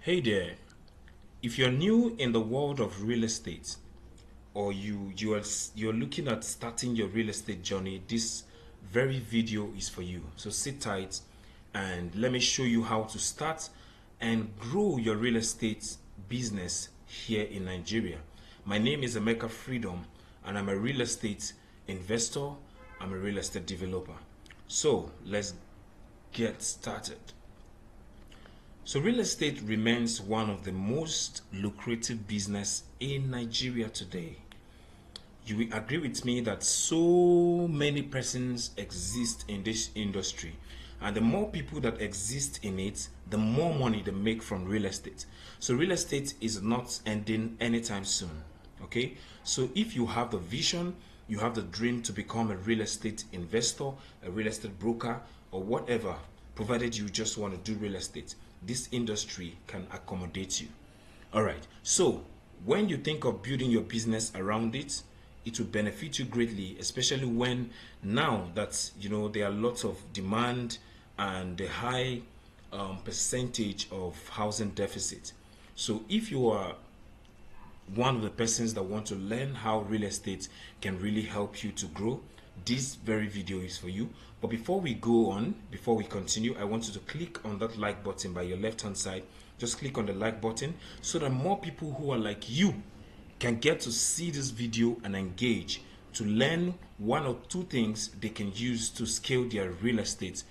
Hey there, if you're new in the world of real estate or you're looking at starting your real estate journey, this very video is for you. So sit tight and let me show you how to start and grow your real estate business here in Nigeria. My name is Emeka Freedom and I'm a real estate investor. I'm a real estate developer. So let's get started. So real estate remains one of the most lucrative business in Nigeria today. You will agree with me that so many persons exist in this industry, and the more people that exist in it, the more money they make from real estate. So real estate is not ending anytime soon. Okay, so if you have the vision, you have the dream to become a real estate investor, a real estate broker, or whatever, provided you just want to do real estate, this industry can accommodate you. All right, so when you think of building your business around it, it will benefit you greatly, especially when now that there are lots of demand and a high percentage of housing deficit. So if you are one of the persons that want to learn how real estate can really help you to grow, this very video is for you. But before we go on, before we continue, I want you to click on that like button by your left hand side. Just click on the like button so that more people who are like you can get to see this video and engage to learn one or two things they can use to scale their real estate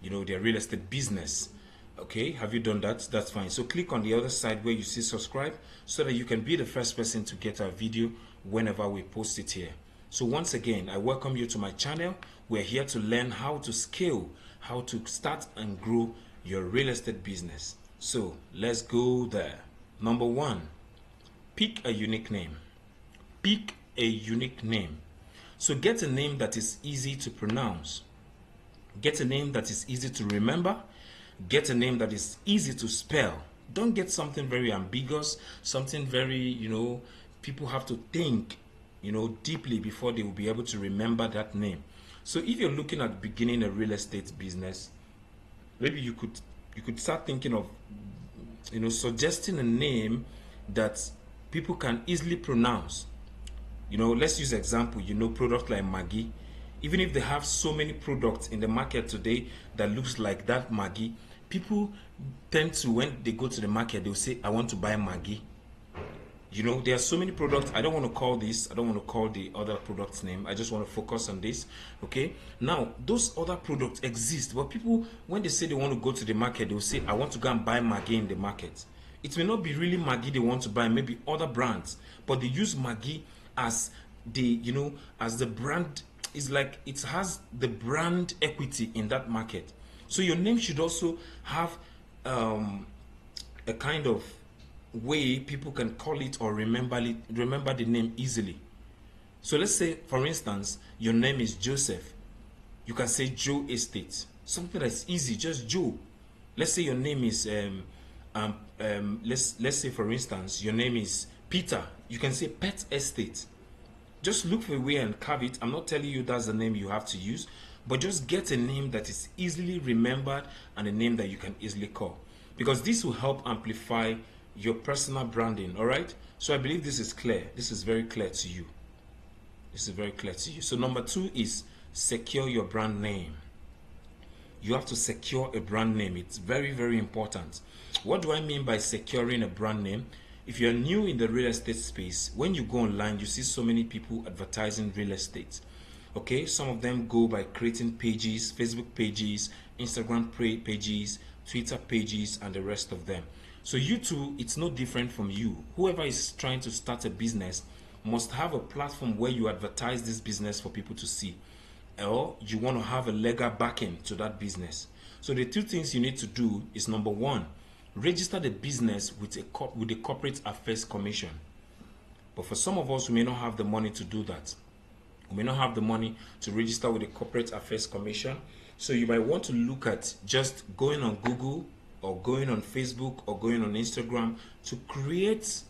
their real estate business. Okay, have you done that? That's fine. So click on the other side where you see subscribe so that you can be the first person to get our video whenever we post it here. So once again, I welcome you to my channel. We're here to learn how to scale, how to start and grow your real estate business. So let's go there. Number one, pick a unique name. Pick a unique name. So get a name that is easy to pronounce. Get a name that is easy to remember. Get a name that is easy to spell. Don't get something very ambiguous, something very, people have to think, deeply before they will be able to remember that name. So if you're looking at beginning a real estate business, maybe you could start thinking of, suggesting a name that people can easily pronounce. Let's use example, product like Maggi. Even if they have so many products in the market today that looks like that Maggi, people tend to, when they go to the market, they'll say, I want to buy Maggi. There are so many products. I don't want to call this, I don't want to call the other product's name. I just want to focus on this. Okay. Now, those other products exist, but people, when they say they want to go to the market, they'll say, I want to go and buy Maggi in the market. It may not be really Maggi they want to buy, maybe other brands, but they use Maggi as as the brand. Is like it has the brand equity in that market. So your name should also have a kind of way people can call it or remember the name easily. So let's say, for instance, your name is Joseph. You can say Joe Estate. Something that's easy, just Joe. Let's say your name is let's say, for instance, your name is Peter. You can say Pet Estate. Just look for a way and carve it. I'm not telling you that's the name you have to use, but just get a name that is easily remembered and a name that you can easily call, because this will help amplify your personal branding. All right, so I believe this is clear. This is very clear to you. This is very clear to you. So number two is secure your brand name. You have to secure a brand name. It's very, very important. What do I mean by securing a brand name? If you're new in the real estate space, when you go online, you see so many people advertising real estate. Okay, some of them go by creating pages, Facebook pages, Instagram pages, Twitter pages, and the rest of them. So you too, it's no different from you. Whoever is trying to start a business must have a platform where you advertise this business for people to see, or you want to have a legal backing to that business. So the two things you need to do is, number one, register the business with the Corporate Affairs Commission. But for some of us, we may not have the money to do that. We may not have the money to register with the Corporate Affairs Commission. So you might want to look at just going on Google or going on Facebook or going on Instagram to create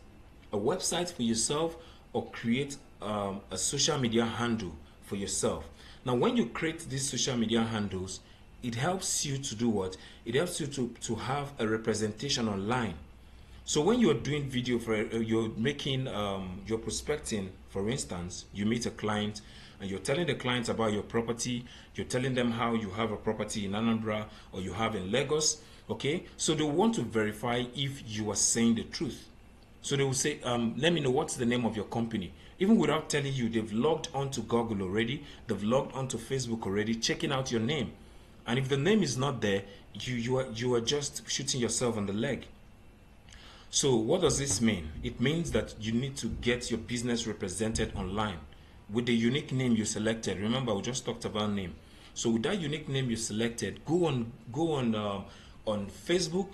a website for yourself or create a social media handle for yourself. Now, when you create these social media handles, it helps you to do what? It helps you to have a representation online. So when you're doing video for you're making you're prospecting, for instance, you meet a client and you're telling the client about your property, you're telling them how you have a property in Anambra or you have in Lagos, okay? So they want to verify if you are saying the truth. So they will say, let me know what's the name of your company. Even without telling you, they've logged onto Google already, they've logged onto Facebook already, checking out your name. And if the name is not there, you are just shooting yourself in the leg. So what does this mean? It means that you need to get your business represented online with the unique name you selected. Remember, we just talked about name. So with that unique name you selected, go on Facebook.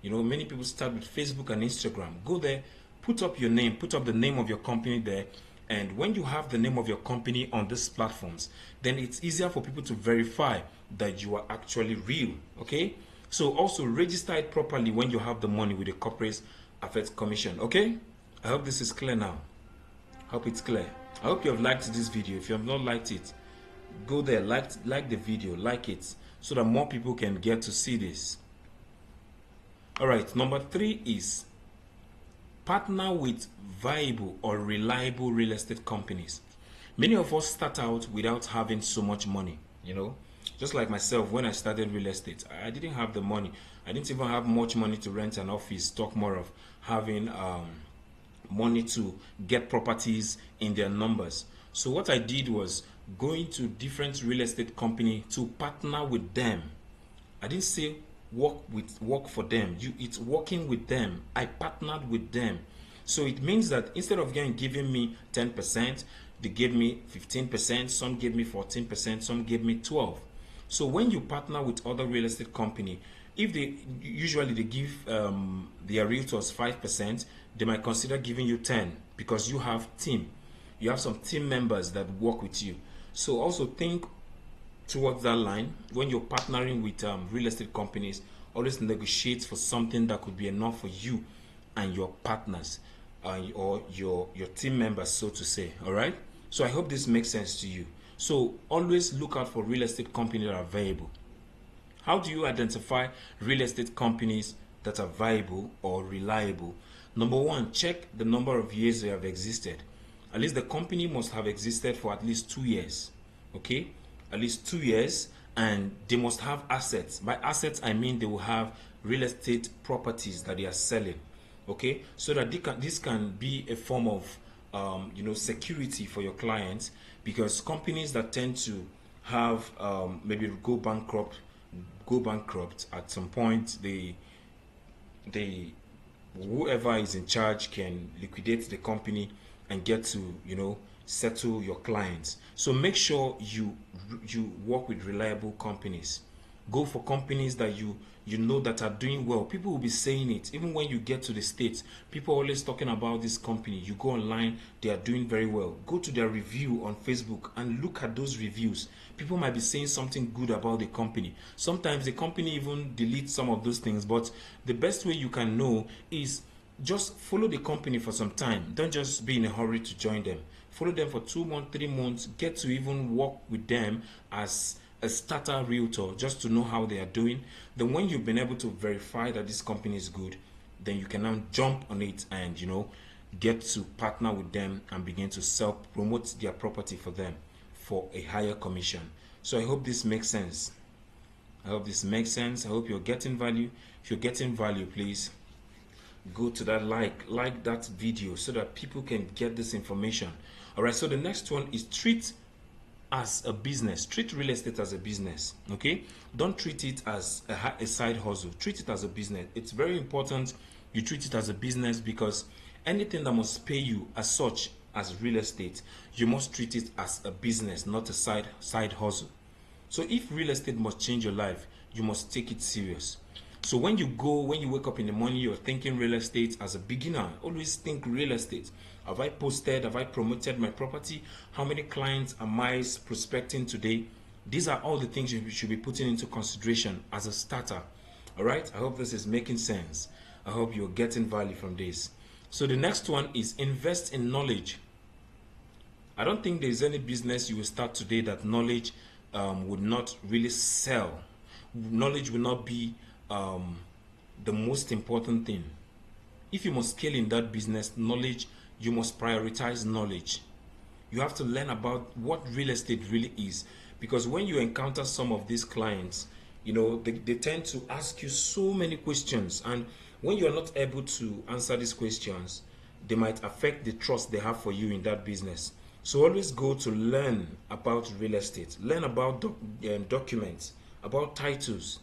You know, many people start with Facebook and Instagram. Go there, put up your name, put up the name of your company there. And when you have the name of your company on these platforms, then it's easier for people to verify that you are actually real, okay? So also register it properly when you have the money with the Corporate Affairs Commission, okay? I hope this is clear now. I hope it's clear. I hope you have liked this video. If you have not liked it, go there, like the video, like it, so that more people can get to see this. All right, number 3 is partner with viable or reliable real estate companies. Many of us start out without having so much money, you know. Just like myself, when I started real estate, I didn't have the money. I didn't even have much money to rent an office, talk more of having money to get properties in their numbers. So what I did was going to different real estate company to partner with them. I didn't say work for them. It's working with them. I partnered with them. So it means that instead of giving me 10%, they gave me 15%, some gave me 14%, some gave me 12%. So when you partner with other real estate company, if they usually they give their realtors 5%, they might consider giving you 10% because you have team. You have some team members that work with you. So also think towards that line. When you're partnering with real estate companies, always negotiate for something that could be enough for you and your partners or your team members, so to say. All right, so I hope this makes sense to you. So always look out for real estate companies that are viable. How do you identify real estate companies that are viable or reliable? Number 1, check the number of years they have existed. At least the company must have existed for at least 2 years. Okay, at least 2 years, and they must have assets. By assets, I mean they will have real estate properties that they are selling. Okay, so that this can be a form of security for your clients, because companies that tend to have maybe go bankrupt at some point, whoever is in charge can liquidate the company and get to settle your clients. So make sure you work with reliable companies. Go for companies that you know that are doing well. People will be saying it. Even when you get to the States, people are always talking about this company. You go online, they are doing very well. Go to their review on Facebook and look at those reviews. People might be saying something good about the company. Sometimes the company even deletes some of those things, but the best way you can know is just follow the company for some time. Don't just be in a hurry to join them. Follow them for 2 months, 3 months, get to even work with them as a starter realtor, just to know how they are doing. Then when you've been able to verify that this company is good, then you can now jump on it and get to partner with them and begin to promote their property for them for a higher commission. So I hope this makes sense. I hope you're getting value. If you're getting value, please go to that like that video so that people can get this information. All right, so the next one is treat as a business. Treat real estate as a business. Okay, don't treat it as a side hustle. Treat it as a business. It's very important you treat it as a business, because anything that must pay you as such as real estate, you must treat it as a business, not a side hustle. So if real estate must change your life, you must take it serious. So when you wake up in the morning, you're thinking real estate. As a beginner, always think real estate. Have I posted? Have I promoted my property? How many clients am I prospecting today? These are all the things you should be putting into consideration as a starter. All right, I hope this is making sense. I hope you're getting value from this. So the next one is invest in knowledge. I don't think there's any business you will start today that knowledge would not really sell. knowledge will not be the most important thing. If you must scale in that business, knowledge, you must prioritize knowledge. You have to learn about what real estate really is, because when you encounter some of these clients, they tend to ask you so many questions, and when you're not able to answer these questions, they might affect the trust they have for you in that business. So always go to learn about real estate, learn about documents, about titles,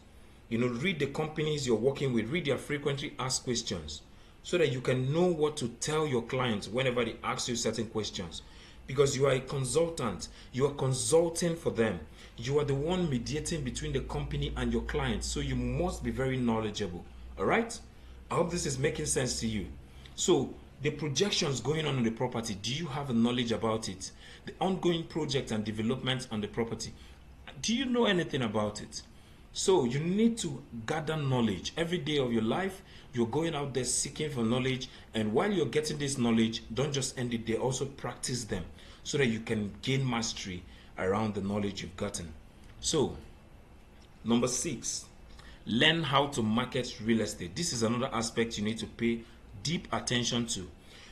read the companies you're working with, read their frequently asked questions, so that you can know what to tell your clients whenever they ask you certain questions. Because you are a consultant, you are consulting for them, you are the one mediating between the company and your clients, so you must be very knowledgeable. All right, I hope this is making sense to you. So the projections going on the property, do you have a knowledge about it? The ongoing project and development on the property, do you know anything about it? So you need to gather knowledge every day of your life. You're going out there seeking for knowledge, and while you're getting this knowledge, don't just end it there, also practice them, so that you can gain mastery around the knowledge you've gotten. So number 6, learn how to market real estate. This is another aspect you need to pay deep attention to.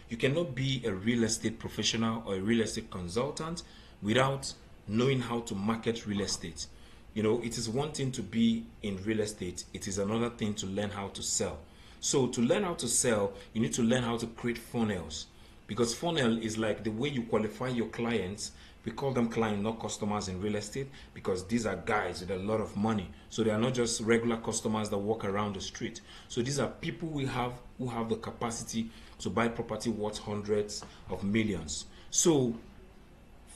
You cannot be a real estate professional or a real estate consultant without knowing how to market real estate. It is one thing to be in real estate, it is another thing to learn how to sell. So to learn how to sell, you need to learn how to create funnels, because funnel is like the way you qualify your clients. We call them clients, not customers in real estate, because these are guys with a lot of money. So they are not just regular customers that walk around the street. So these are people we have who have the capacity to buy property worth hundreds of millions. So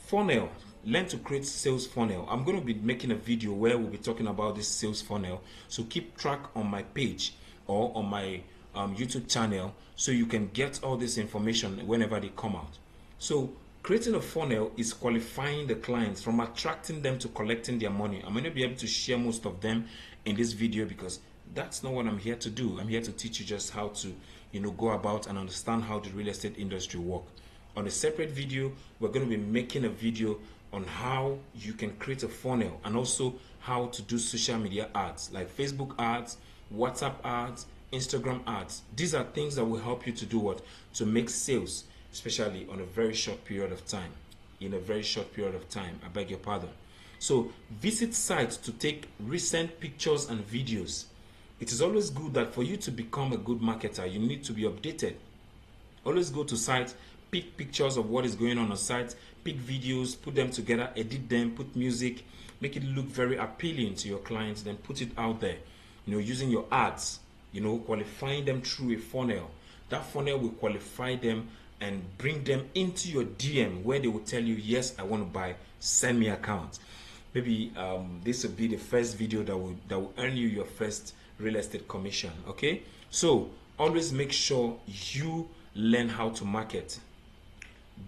funnel, learn to create sales funnel. I'm going to be making a video where we'll be talking about this sales funnel. So keep track on my page or on my YouTube channel, so you can get all this information whenever they come out. So creating a funnel is qualifying the clients, from attracting them to collecting their money. I'm going to be able to share most of them in this video, because that's not what I'm here to do. I'm here to teach you just how to go about and understand how the real estate industry works. On a separate video, we're going to be making a video on how you can create a funnel, and also how to do social media ads like Facebook ads, WhatsApp ads, Instagram ads. These are things that will help you to do what? To make sales, especially on a very short period of time. In a very short period of time, I beg your pardon. So visit sites to take recent pictures and videos. It is always good that for you to become a good marketer, you need to be updated. Always go to sites, pick pictures of what is going on site, pick videos, put them together, edit them, put music, make it look very appealing to your clients, then put it out there, using your ads, qualifying them through a funnel. That funnel will qualify them and bring them into your DM, where they will tell you, yes, I want to buy, send me account. Maybe this will be the first video that will earn you your first real estate commission. Okay, so always make sure you learn how to market.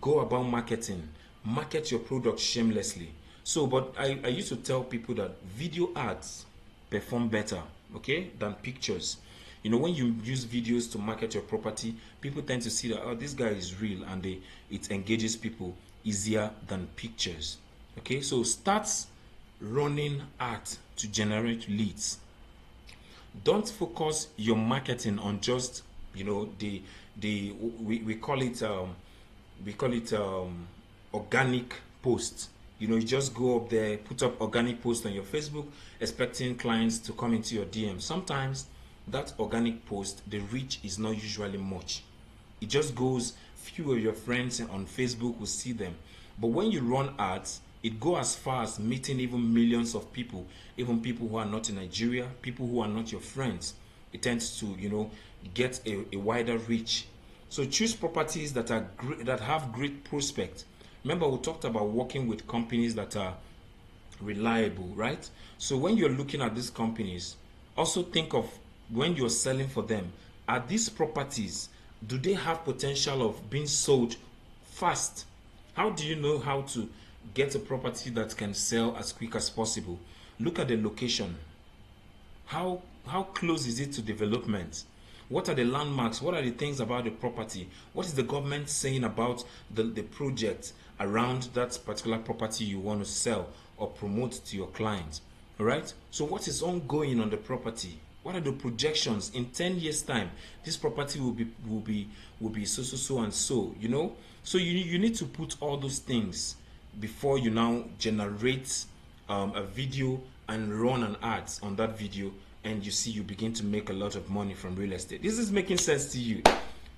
Go about marketing. Market your product shamelessly. So, but I used to tell people that video ads perform better, okay, than pictures. When you use videos to market your property, people tend to see that, oh, this guy is real, and it engages people easier than pictures. Okay, so start running ads to generate leads. Don't focus your marketing on just we call it organic posts. You just go up there, put up organic posts on your Facebook, expecting clients to come into your DM. Sometimes that organic post, the reach is not usually much. It just goes, few of your friends on Facebook will see them. But when you run ads, it goes as far as meeting even millions of people, even people who are not in Nigeria, people who are not your friends. It tends to, get a wider reach. So choose properties that are that have great prospect. Remember, we talked about working with companies that are reliable, right? So when you're looking at these companies, also think of, when you're selling for them, are these properties, do they have potential of being sold fast? How do you know how to get a property that can sell as quick as possible? Look at the location. How close is it to development? What are the landmarks? What are the things about the property? What is the government saying about the project around that particular property you want to sell or promote to your clients? All right. So what is ongoing on the property? What are the projections in 10 years time? This property will be so and so, you know. So you need to put all those things before you now generate a video and run an ads on that video, and you see you begin to make a lot of money from real estate. This is making sense to you.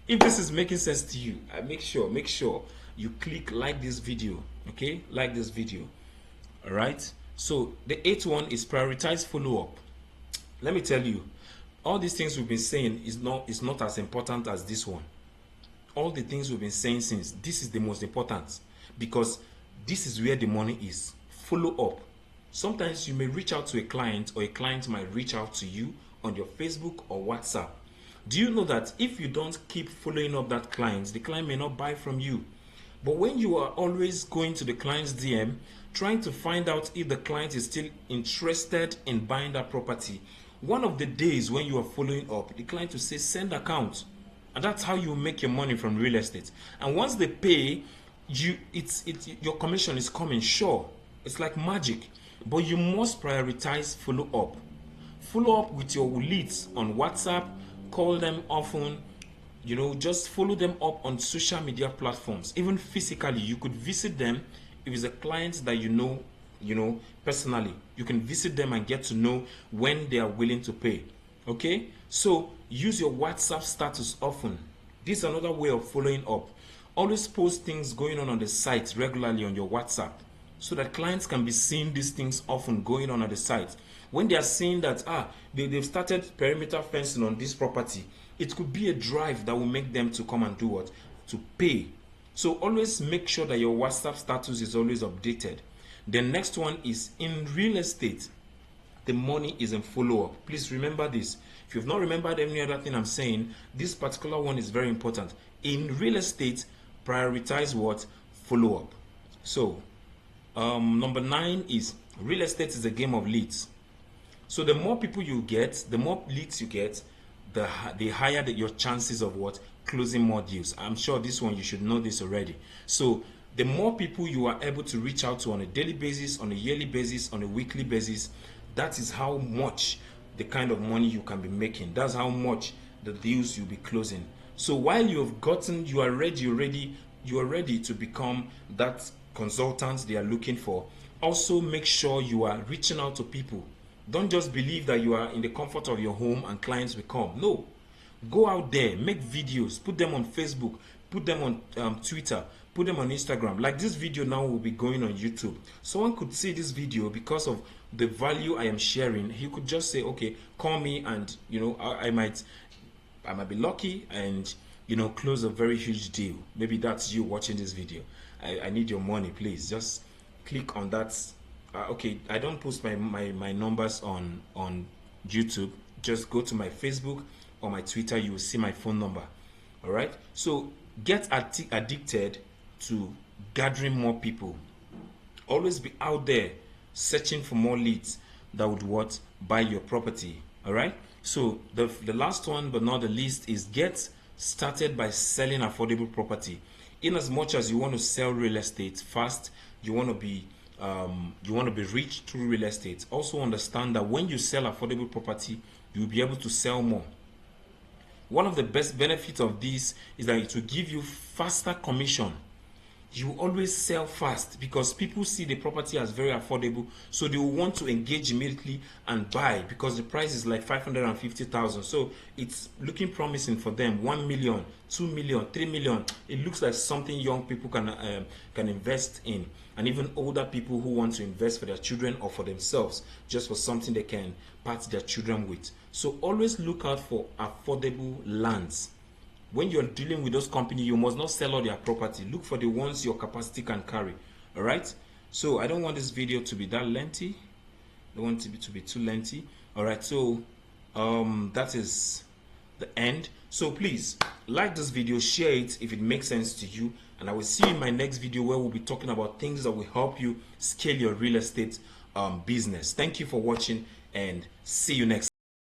If this is making sense to you, make sure you click like this video. Okay, like this video. All right. So the eighth one is prioritize follow-up. Let me tell you, all these things we've been saying is not as important as this one. All the things we've been saying since, this is the most important, because this is where the money is. Follow up. Sometimes you may reach out to a client, or a client might reach out to you on your Facebook or WhatsApp. Do you know that if you don't keep following up that client, the client may not buy from you? But when you are always going to the client's DM, trying to find out if the client is still interested in buying that property, one of the days when you are following up, the client will say send account, and that's how you make your money from real estate. And once they pay you, your commission is coming. Sure, it's like magic, but you must prioritize follow up. Follow up with your leads on WhatsApp, call them often, you know, just follow them up on social media platforms. Even physically, you could visit them. If it's a client that you know personally, you can visit them and get to know when they are willing to pay. Okay, so use your WhatsApp status often. This is another way of following up. Always post things going on the site regularly on your WhatsApp, so that clients can be seeing these things often going on at the site. When they are seeing that they've started perimeter fencing on this property, it could be a drive that will make them to come and do what? To pay. So always make sure that your WhatsApp status is always updated. The next one is, in real estate, the money is in follow-up. Please remember this. If you've not remembered any other thing I'm saying, this particular one is very important. In real estate, prioritize what? Follow-up. So number 9 is, real estate is a game of leads. So the more people you get, the more leads you get, the higher your chances of what? Closing more deals. I'm sure this one you should know this already. So the more people you are able to reach out to on a daily basis, on a yearly basis, on a weekly basis, that is how much the kind of money you can be making. That's how much the deals you'll be closing. So while you have gotten, you are ready to become that consultant they are looking for. Also make sure you are reaching out to people. Don't just believe that you are in the comfort of your home and clients will come. No. Go out there, make videos, put them on Facebook, put them on Twitter, put them on Instagram. Like this video now will be going on YouTube. Someone could see this video because of the value I am sharing. He could just say, okay, call me, and you know, I might be lucky and close a very huge deal. Maybe that's you watching this video. I need your money, please. Just click on that. Okay, I don't post my numbers on YouTube. Just go to my Facebook or my Twitter. You will see my phone number. All right. So get addicted to gathering more people. Always be out there searching for more leads that would buy your property. All right. So the last one but not the least is, get started by selling affordable property. In as much as you want to sell real estate fast, you want to be rich through real estate. Also understand that when you sell affordable property, you'll be able to sell more. One of the best benefits of this is that it will give you faster commission. You always sell fast because people see the property as very affordable, so they will want to engage immediately and buy, because the price is like 550,000. So it's looking promising for them. 1 million, 2 million, 3 million. It looks like something young people can invest in, and even older people who want to invest for their children or for themselves, just for something they can part their children with. So always look out for affordable lands. When you're dealing with those companies, you must not sell all their property. Look for the ones your capacity can carry. All right. So I don't want this video to be that lengthy. I don't want it to be too lengthy. All right. So that is the end. So please like this video, share it if it makes sense to you, and I will see you in my next video where we'll be talking about things that will help you scale your real estate business. Thank you for watching, and see you next time.